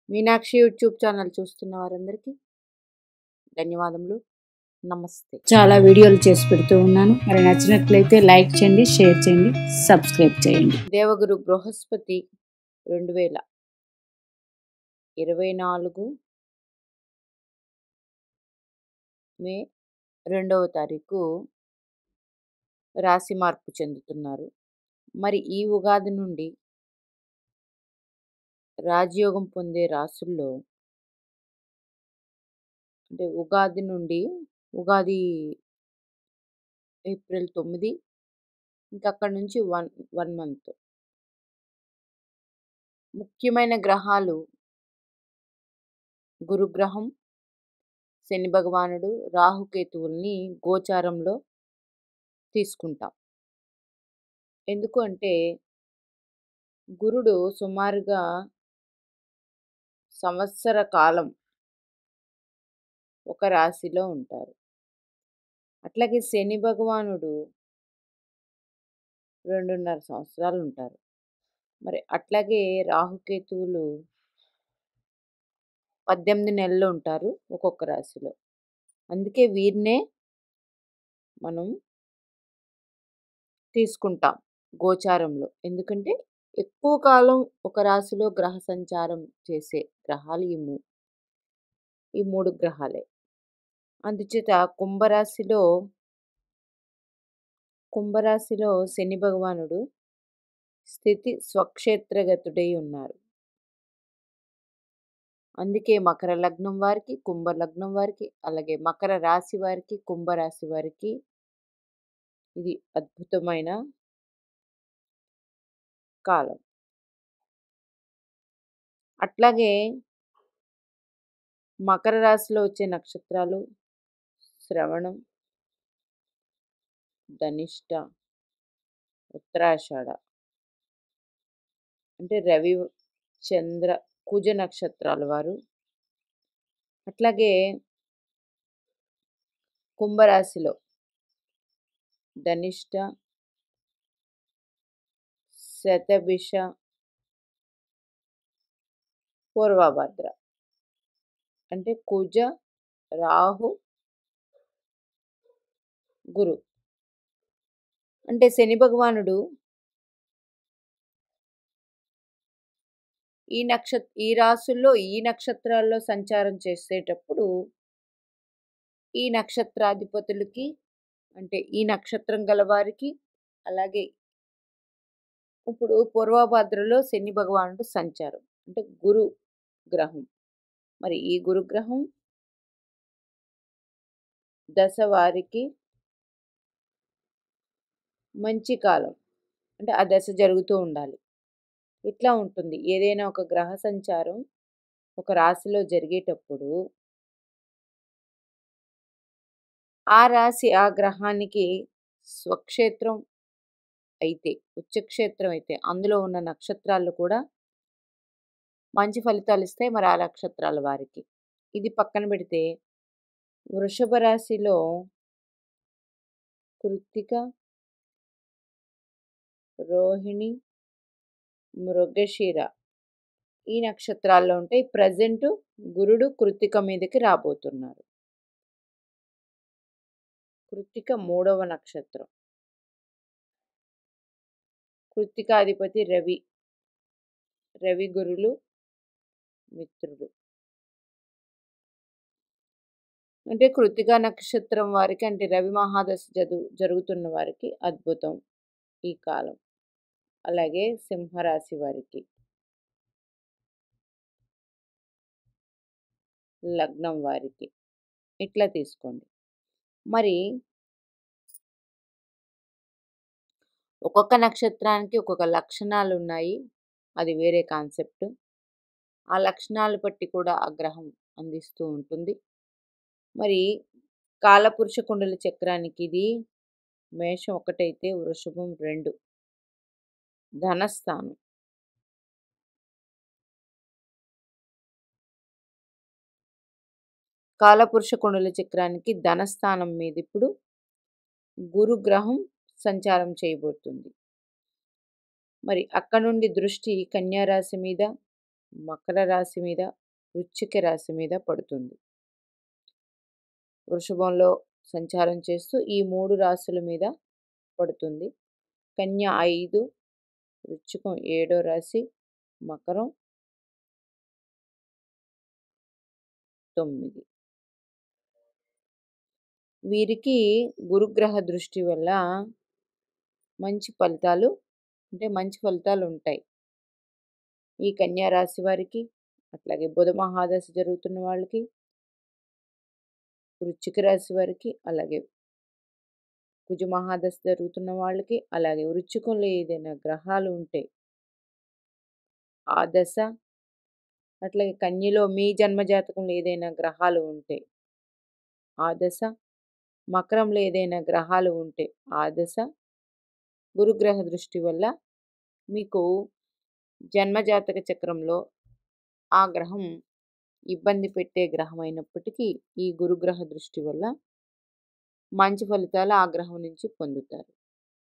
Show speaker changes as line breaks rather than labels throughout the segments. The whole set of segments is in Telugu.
మీనాక్షి యూట్యూబ్ ఛానల్ చూస్తున్న వారందరికీ ధన్యవాదములు. నమస్తే.
చాలా వీడియోలు చేసి పెడుతూ ఉన్నాను. మరి నచ్చినట్లయితే లైక్ చేయండి, షేర్ చేయండి, సబ్స్క్రైబ్ చేయండి.
దేవగురు బృహస్పతి 2024 మే 2వ తారీఖు రాశి మార్పు చెందుతున్నారు. మరి ఈ ఉగాది నుండి రాజయోగం పొందే రాసుల్లో అంటే ఉగాది ఏప్రిల్ 9, ఇంకా అక్కడి నుంచి వన్ మంత్ ముఖ్యమైన గ్రహాలు గురుగ్రహం, శని భగవానుడు, రాహుకేతువుల్ని గోచారంలో తీసుకుంటాం. ఎందుకు అంటే గురుడు సుమారుగా సంవత్సర కాలం ఒక రాశిలో ఉంటారు. అట్లాగే శని భగవానుడు 2.5 సంవత్సరాలు ఉంటారు. మరి అట్లాగే రాహుకేతువులు 18 నెలలు ఉంటారు ఒక్కొక్క రాశిలో. అందుకే వీరినే మనం తీసుకుంటాం గోచారంలో. ఎందుకంటే ఎక్కువ కాలం ఒక రాశిలో గ్రహ సంచారం చేసే గ్రహాలు ఈ 3 గ్రహాలే. అందుచేత కుంభరాశిలో శని భగవానుడు స్థితి స్వక్షేత్రగతుడై ఉన్నారు. అందుకే మకర లగ్నం వారికి, కుంభ లగ్నం వారికి, అలాగే మకర రాశి వారికి, కుంభరాశి వారికి ఇది అద్భుతమైన కాలం. అట్లాగే మకర రాశిలో వచ్చే నక్షత్రాలు శ్రవణం, ధనిష్ట, ఉత్తరాషాఢ. అంటే రవి, చంద్ర, కుజ నక్షత్రాల వారు. అట్లాగే కుంభరాశిలో ధనిష్ట, శతభిష, పూర్వభద్ర. అంటే కుజ, రాహు, గురు. అంటే శని భగవానుడు ఈ రాసుల్లో ఈ నక్షత్రాల్లో సంచారం చేసేటప్పుడు ఈ నక్షత్రాధిపతులకి అంటే ఈ నక్షత్రం గల వారికి, అలాగే ఇప్పుడు పూర్వభద్రలో శని భగవానుడు సంచారం అంటే గురు గ్రహం. మరి ఈ గురుగ్రహం దశ వారికి మంచి కాలం. అంటే ఆ దశ జరుగుతూ ఉండాలి. ఇట్లా ఉంటుంది. ఏదైనా ఒక గ్రహ సంచారం ఒక రాశిలో జరిగేటప్పుడు ఆ రాశి ఆ గ్రహానికి స్వక్షేత్రం అయితే, ఉచ్చక్షేత్రం అయితే అందులో ఉన్న నక్షత్రాలు కూడా మంచి ఫలితాలు ఇస్తాయి మరి ఆ నక్షత్రాల వారికి. ఇది పక్కన పెడితే వృషభ రాశిలో కృత్తిక, రోహిణి, మృగశిర ఈ నక్షత్రాల్లో ఉంటాయి. ప్రజెంట్ గురుడు కృత్తిక మీదకి రాబోతున్నారు. కృత్తిక 3వ నక్షత్రం. కృత్తికాధిపతి రవి గురులు మిత్రుడు. అంటే కృత్తికా నక్షత్రం వారికి అంటే రవి మహాదశ జరుగుతున్న వారికి అద్భుతం ఈ కాలం. అలాగే సింహరాశి వారికి, లగ్నం వారికి ఇట్లా తీసుకోండి. మరి ఒక్కొక్క నక్షత్రానికి ఒక్కొక్క లక్షణాలు ఉన్నాయి. అది వేరే కాన్సెప్ట్. ఆ లక్షణాలు బట్టి కూడా ఆ గ్రహం అందిస్తూ ఉంటుంది. మరి కాలపురుష కుండల చక్రానికి ఇది మేషం 1 అయితే వృషభం 2 ధనస్థానం. కాలపురుష కుండల చక్రానికి ధనస్థానం మీద ఇప్పుడు గురుగ్రహం సంచారం చేయబోతుంది. మరి అక్కడ నుండి దృష్టి కన్యా రాశి మీద, మకర రాశి మీద, వృశ్చిక రాశి మీద పడుతుంది. వృషభంలో సంచారం చేస్తూ ఈ 3 రాశుల మీద పడుతుంది. కన్య 5, వృశ్చికం 7వ రాశి, మకరం 9. వీరికి గురుగ్రహ దృష్టి వల్ల మంచి ఫలితాలు ఉంటాయి. ఈ కన్యా రాశి వారికి, అట్లాగే బుధ మహాదశ జరుగుతున్న వాళ్ళకి, వృశ్చిక రాశి వారికి, అలాగే కుజ మహాదశ జరుగుతున్న వాళ్ళకి, అలాగే వృశ్చికంలో ఏదైనా గ్రహాలు ఉంటే ఆ దశ, అట్లాగే కన్యలో మీ జన్మజాతకంలో ఏదైనా గ్రహాలు ఉంటే ఆ దశ, మకరంలో ఏదైనా గ్రహాలు ఉంటే ఆ దశ, గురుగ్రహ దృష్టి వల్ల మీకు జన్మజాతక చక్రంలో ఆ గ్రహం ఇబ్బంది పెట్టే గ్రహం అయినప్పటికీ ఈ గురుగ్రహ దృష్టి వల్ల మంచి ఫలితాలు ఆ గ్రహం నుంచి పొందుతారు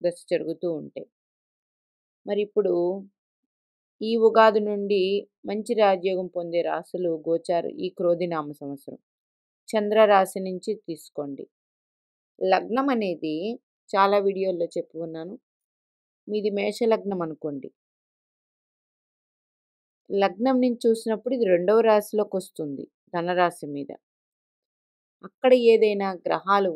దశ జరుగుతూ ఉంటాయి. మరి ఇప్పుడు ఈ ఉగాది నుండి మంచి రాజయోగం పొందే రాశులు గోచారు ఈ క్రోధినామ సంవత్సరం. చంద్ర రాశి నుంచి తీసుకోండి. లగ్నం అనేది చాలా వీడియోల్లో చెప్పి ఉన్నాను. మీది మేషలగ్నం అనుకోండి. లగ్నం నుంచి చూసినప్పుడు ఇది 2వ రాశిలోకి వస్తుంది, ధనరాశి మీద. అక్కడ ఏదైనా గ్రహాలు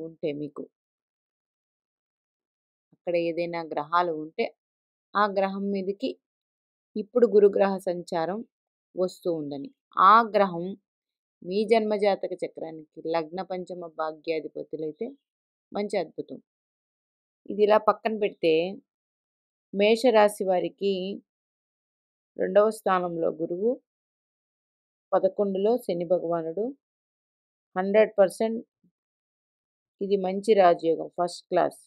ఉంటే ఆ గ్రహం మీదకి ఇప్పుడు గురుగ్రహ సంచారం వస్తూ ఉందని, ఆ గ్రహం మీ జన్మజాతక చక్రానికి లగ్న పంచమ భాగ్యాధిపతులైతే మంచి అద్భుతం. ఇది ఇలా పక్కన పెడితే మేషరాశి వారికి 2వ స్థానంలో గురువు, 11లో శని భగవానుడు. 100% ఇది మంచి రాజయోగం, ఫస్ట్ క్లాస్.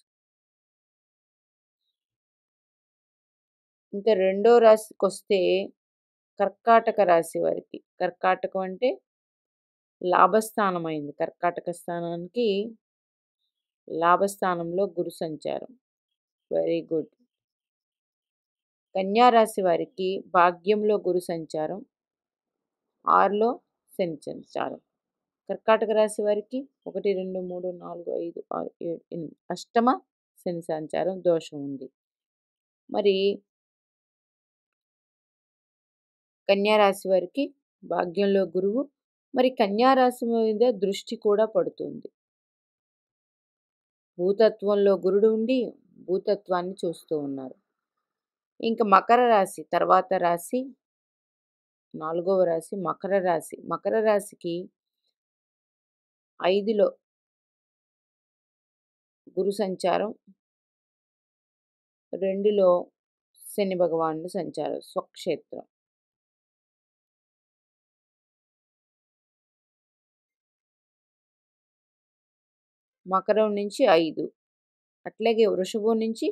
ఇంకా 2వ రాశికి వస్తే కర్కాటక రాశి వారికి, కర్కాటకం అంటే లాభస్థానం అయింది. కర్కాటక స్థానానికి లాభస్థానంలో గురు సంచారం, వెరీ గుడ్. కన్యా రాశి వారికి భాగ్యంలో గురు సంచారం, 6లో శని సంచారం. కర్కాటక రాశి వారికి 1, 2, 3, 4, 5, 6, 7, 8 అష్టమ శని సంచారం దోషం ఉంది. మరి కన్యా రాశి వారికి భాగ్యంలో గురువు, మరి కన్యా రాశి మీద దృష్టి కూడా పడుతుంది. భూతత్వంలో గురుడు ఉండి భూతత్వాన్ని చూస్తూ ఉన్నారు. ఇంకా మకర రాశి తర్వాత రాశి 4వ రాశి మకర రాశి. మకర రాశికి 5లో గురు సంచారం, 2లో శని భగవానుడు సంచారం, స్వక్షేత్రం. మకరం నుంచి 5, అట్లాగే వృషభం నుంచి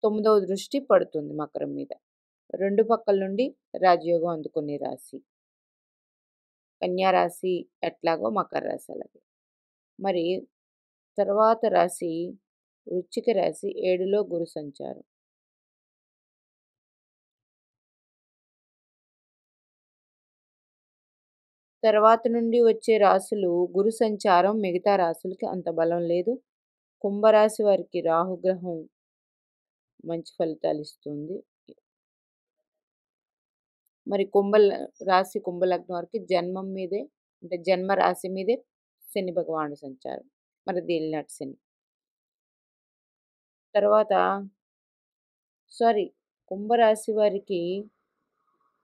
9వ దృష్టి పడుతుంది మకరం మీద. 2 పక్కల నుండి రాజయోగం అందుకునే రాశి కన్యా రాశి, ఎట్లాగో మకర రాశి అలాగే. మరి తర్వాత రాశి వృశ్చిక రాశి, 7లో గురు సంచారం. తర్వాత నుండి వచ్చే రాశులు గురు సంచారం మిగతా రాశులకి అంత బలం లేదు. కుంభరాశి వారికి రాహుగ్రహం మంచి ఫలితాలు ఇస్తుంది. మరి కుంభలగ్నం వారికి జన్మం మీదే, అంటే జన్మ రాశి మీదే శని భగవానుడు సంచారం, మరి దేలినాటి శని. తర్వాత కుంభరాశి వారికి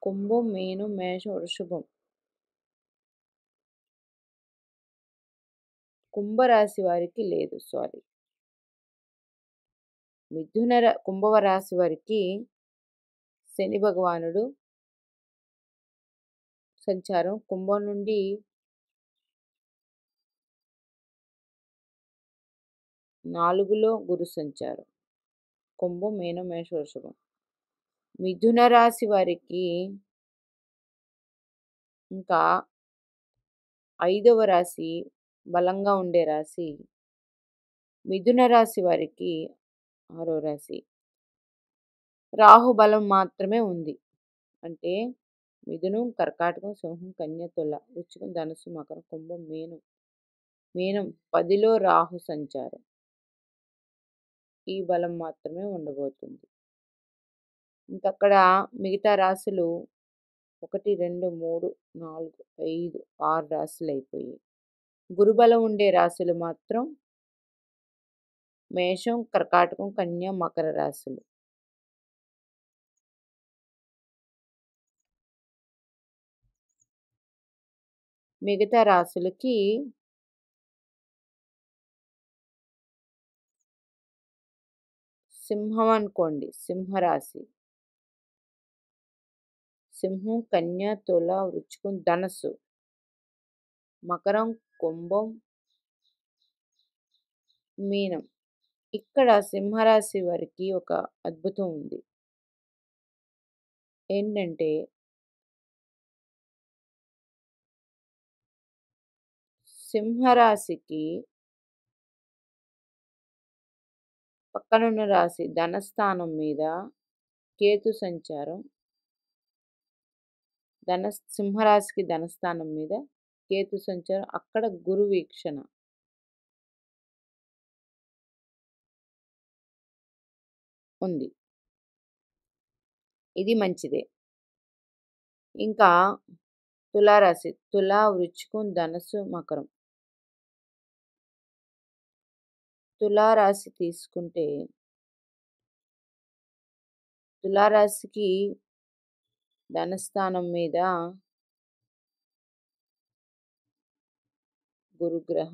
కుంభం, మీనం, మేషం, వృషభం. కుంభరాశి వారికి లేదు, కుంభవ రాశి వారికి శని భగవానుడు సంచారం కుంభం నుండి 4లో గురు సంచారం, కుంభం, మీనం, మేష, వృషభం. మిథున రాశి వారికి ఇంకా 5వ రాశి బలంగా ఉండే రాశి మిథున రాశి వారికి 6వ రాశి. రాహు బలం మాత్రమే ఉంది, అంటే మిథునం, కర్కాటకం, సింహం, కన్య, తుల, వృశ్చికం, ధనుసు, మకరం, కుంభం, మీనం 10లో రాహు సంచారం. ఈ బలం మాత్రమే ఉండబోతుంది. ఇంకక్కడ మిగతా రాశులు 1, 2, 3, 4, 5, 6 రాశులు అయిపోయాయి. గురుబలం ఉండే రాశులు మాత్రం మేషం, కర్కాటకం, కన్య, మకర రాశులు. మిగతా రాశులకి సింహం అనుకోండి, సింహరాశి, సింహం, కన్య, తుల, వృశ్చికం, ధనస్సు, మకరం, కుంభం, మీనం. ఇక్కడ సింహరాశి వారికి ఒక అద్భుతం ఉంది. ఏంటంటే సింహరాశికి పక్కనున్న రాశి ధనస్థానం మీద కేతు సంచారం, సింహరాశికి ధనస్థానం మీద కేతు సంచారం, అక్కడ గురు వీక్షణ ఉంది. ఇది మంచిదే. ఇంకా తులారాశి, తులా, వృశ్చికం, ధనస్సు, మకరం. తులారాశి తీసుకుంటే తులారాశికి ధనస్థానం మీద గురుగ్రహ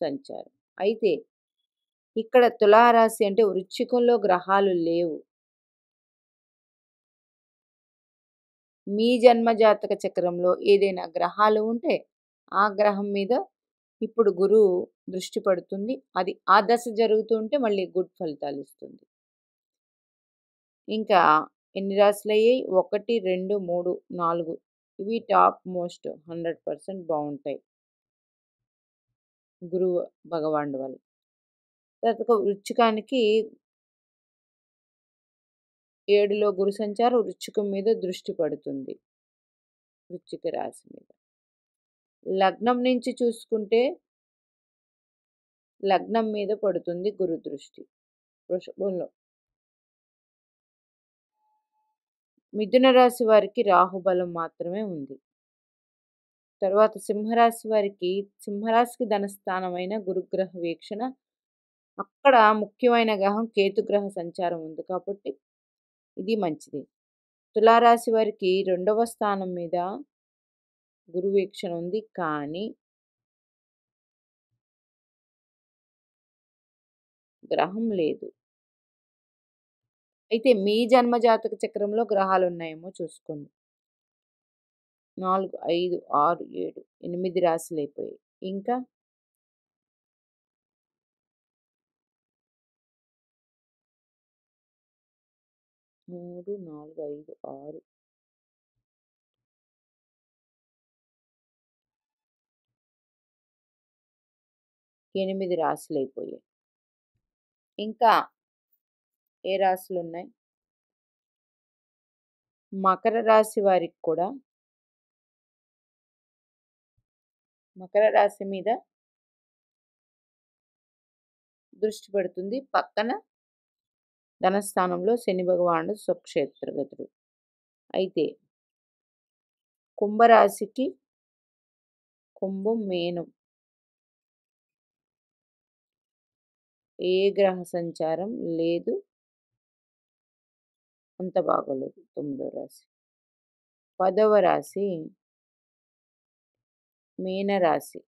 సంచారం. అయితే ఇక్కడ తులారాశి అంటే వృశ్చికంలో గ్రహాలు లేవు. మీ జన్మజాతక చక్రంలో ఏదైనా గ్రహాలు ఉంటే ఆ గ్రహం మీద ఇప్పుడు గురువు దృష్టి పడుతుంది. అది ఆ దశ జరుగుతుంటే మళ్ళీ గుడ్ ఫలితాలు ఇస్తుంది. ఇంకా ఎన్ని రాశులు అయ్యాయి? 1, 2, 3, 4 ఇవి టాప్ మోస్ట్ 100% బాగుంటాయి గురువు భగవానుడి వల్ల. తర్వాత వృశ్చికానికి 7లో గురు సంచారం వృశ్చికం మీద దృష్టి పడుతుంది. వృశ్చిక రాశి మీద లగ్నం నుంచి చూసుకుంటే లగ్నం మీద పడుతుంది గురు దృష్టి వృషభంలో. మిథున రాశి వారికి రాహుబలం మాత్రమే ఉంది. తర్వాత సింహరాశి వారికి సింహరాశికి ధనస్థానమైన గురుగ్రహ వీక్షణ, అక్కడ ముఖ్యమైన గ్రహం కేతుగ్రహ సంచారం ఉంది కాబట్టి ఇది మంచిది. తులారాశి వారికి 2వ స్థానం మీద గురు వీక్షణ ఉంది, కానీ గ్రహం లేదు. అయితే మీ జన్మజాతక చక్రంలో గ్రహాలు ఉన్నాయేమో చూసుకోండి. 4, 5, 6, 7, 8 రాశులు అయిపోయాయి. ఇంకా 3, 4, 5, 6, 8 రాశులు అయిపోయాయి. ఇంకా ఏ రాశులు ఉన్నాయి? మకర రాశి వారికి కూడా మకర రాశి మీద దృష్టి పెడుతుంది. పక్కన ధనస్థానంలో శని భగవానుడు స్వక్షేత్రగతుడు. అయితే కుంభరాశికి కుంభం, మీనం ఏ గ్రహ సంచారం లేదు, అంత బాగోలేదు. 9వ రాశి. 10వ రాశి మీనరాశి,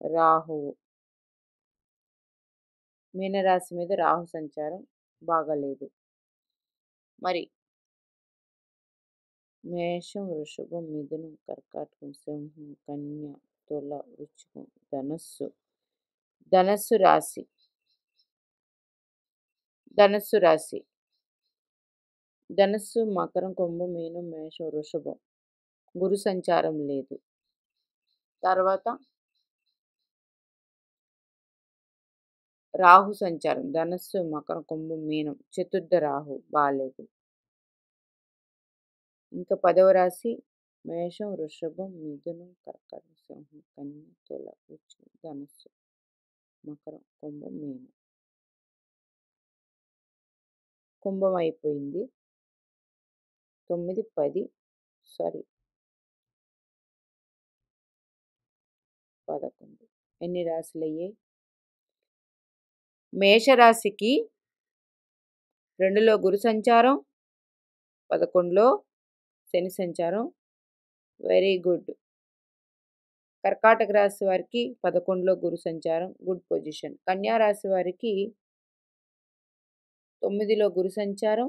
రాహువు. మీనరాశి మీద రాహు సంచారం బాగలేదు. మరి మేషం, వృషభం, మిథునం, కర్కాటకం, సింహం, కన్య, తుల, వృశ్చికం, ధనస్సు రాశి, ధనస్సు, మకరం, కుంభం, మీనం, మేషం, వృషభం గురు సంచారం లేదు. తర్వాత రాహు సంచారం ధనస్సు, మకరం, కుంభం, మీనం, చతుర్థ రాహు బాలేదు. ఇంకా 10వ రాశి మేషం, వృషభం, మిథునం, కర్కాటకం, సింహం, కన్య, తుల, వృశ్చికం, ధనుస్సు, మకరం, కుంభం, మీనం. కుంభం అయిపోయింది. 9, 10 11. ఎన్ని రాశులు అయ్యాయి? మేషరాశికి 2లో గురు సంచారం, 11లో శని సంచారం. Very good. కర్కాటక రాశి వారికి 11లో గురు సంచారం, గుడ్ పొజిషన్. కన్యా రాశి వారికి 9లో గురు సంచారం,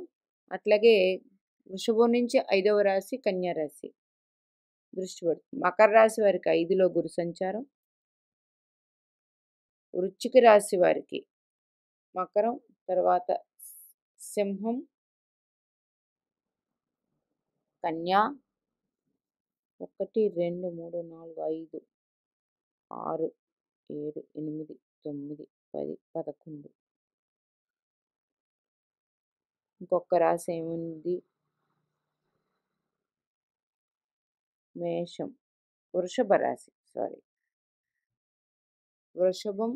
అట్లాగే వృషభం నుంచి 5వ రాశి కన్యా రాశి దృష్టి పడుతుంది. మకర రాశి వారికి 5లో గురు సంచారం, వృశ్చిక రాశి వారికి మకరం, తర్వాత సింహం, కన్యా 1 2 3 4 5 6 7 8 9 10 11. ఇంకొక రాశి ఏముంది? మేషం, వృషభ రాశి, వృషభం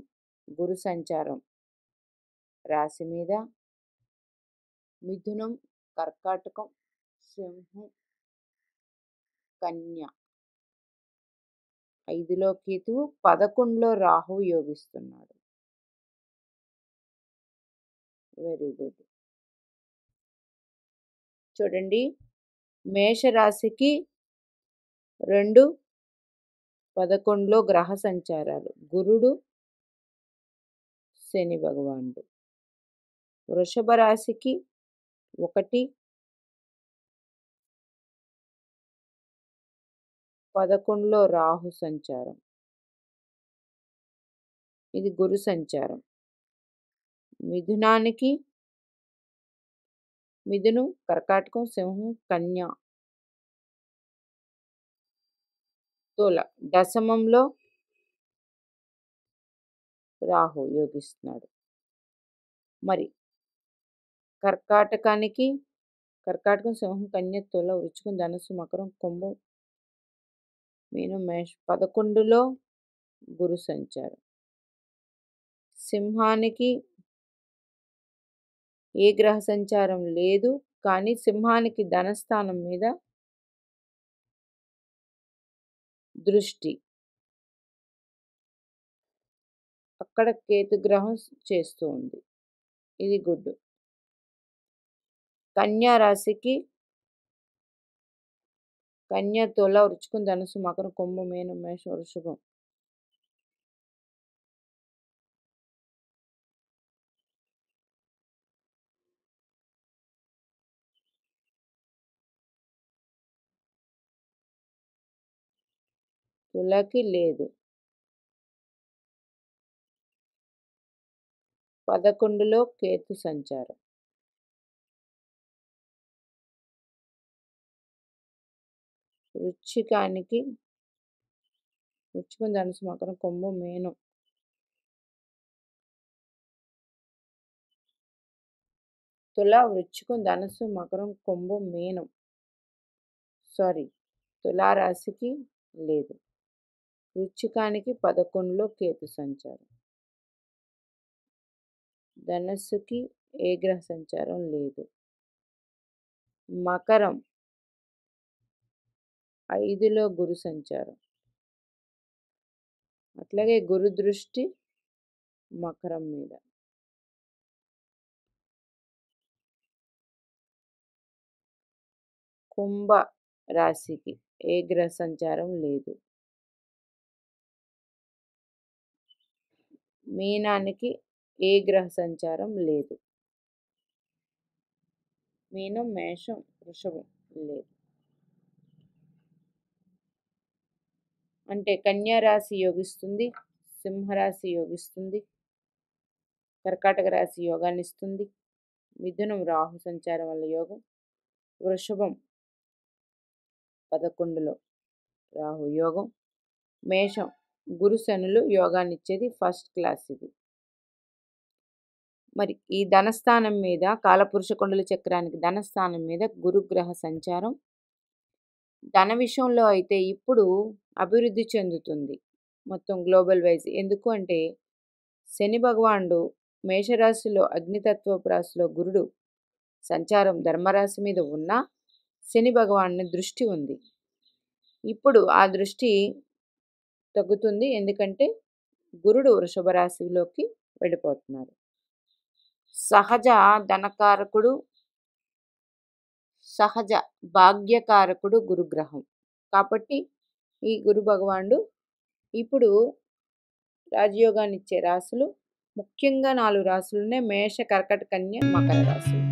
గురు సంచారం రాశి మీద, మిథునం, కర్కాటకం, సింహం, కన్య 5లో కేతువు, 11లో రాహువు యోగిస్తున్నాడు. Very good. చూడండి, మేషరాశికి 2, 11లో గ్రహ సంచారాలు. గురుడు, శని భగవానుడు. వృషభ రాశికి 1, 11లో రాహు సంచారం. ఇది గురు సంచారం. మిథునానికి మిథునం, కర్కాటకం, సింహం, కన్య, తుల దశమంలో రాహు యోగిస్తున్నాడు. మరి కర్కాటకం, సింహం, కన్య, తుల, వృశ్చికం, ధనుస్సు, మకరం, కుంభం, మీనం, మేషం 11లో గురు సంచారం. సింహానికి ఏ గ్రహ సంచారం లేదు, కానీ సింహానికి ధనస్థానం మీద దృష్టి, అక్కడ కేతు గ్రహం చేస్తూ ఉంది. ఇది గుడ్. కన్యా రాశికి కన్య, తుల, వృశ్చికం, ధనుసు, మకరం, కుంభం, మీనం, మేషం, వృషభం. తులకి లేదు. 11లో కేతు సంచారం. వృశ్చికం, ధనుసు, మకరం, కుంభం, మీనం. తుల, వృశ్చికం, ధనుసు, మకరం, కుంభం, మీనం. తులారాశికి లేదు. వృశ్చికానికి 11లో కేతు సంచారం. ధనస్సుకి ఏ గ్రహ సంచారం లేదు. మకరం 5లో గురు సంచారం, అట్లాగే గురు దృష్టి మకరం మీద. కుంభ రాశికి ఏ గ్రహ సంచారం లేదు. మీనానికి ఏ గ్రహ సంచారం లేదు. మీనం, మేషం, వృషభం లేదు. అంటే కన్యా రాశి యోగిస్తుంది, సింహరాశి యోగిస్తుంది, కర్కాటక రాశి యోగాన్ని ఇస్తుంది, మిథునం రాహు సంచారం వల్ల యోగం, వృషభం 11లో రాహు యోగం, మేషం గురు శనులు యోగాన్ని ఇచ్చేది ఫస్ట్ క్లాస్ ఇది. మరి ఈ ధనస్థానం మీద, కాలపురుష కుండల చక్రానికి ధనస్థానం మీద గురుగ్రహ సంచారం ధన విషయంలో అయితే ఇప్పుడు అభివృద్ధి చెందుతుంది మొత్తం గ్లోబల్ వైజ్. ఎందుకు అంటే శని భగవానుడు మేషరాశిలో అగ్నితత్వపు రాశిలో గురుడు సంచారం ధర్మరాశి మీద ఉన్న శని భగవానుని దృష్టి ఉంది. ఇప్పుడు ఆ దృష్టి తగ్గుతుంది, ఎందుకంటే గురుడు వృషభ రాశిలోకి వెళ్ళిపోతున్నారు. సహజ ధనకారకుడు, సహజ భాగ్యకారకుడు గురుగ్రహం కాబట్టి ఈ గురు భగవానుడు ఇప్పుడు రాజయోగాన్ని ఇచ్చే రాశులు ముఖ్యంగా 4 రాశులునే మేష, కర్కట, కన్య, మకర రాశులు.